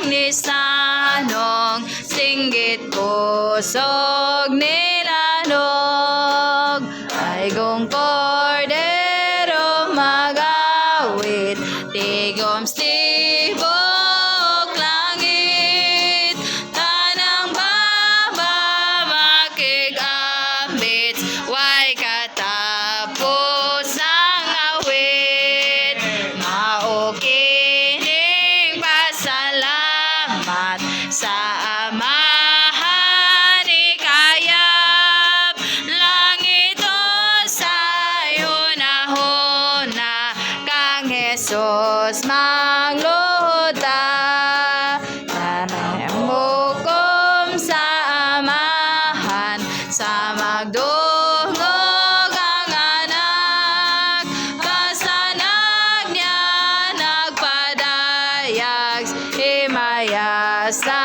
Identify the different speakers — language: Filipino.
Speaker 1: ni sanong singgit kusog nilanog ay kung kordero magawit tigom stibok langit tanang baba makigambit way katapos ang awit maukining pasalamat sa amahan ni kayap langit o sayo na kang Jesus magluta hukom sa amahan sa magdungog ang anak kasanag niya nagpadayag himaya sa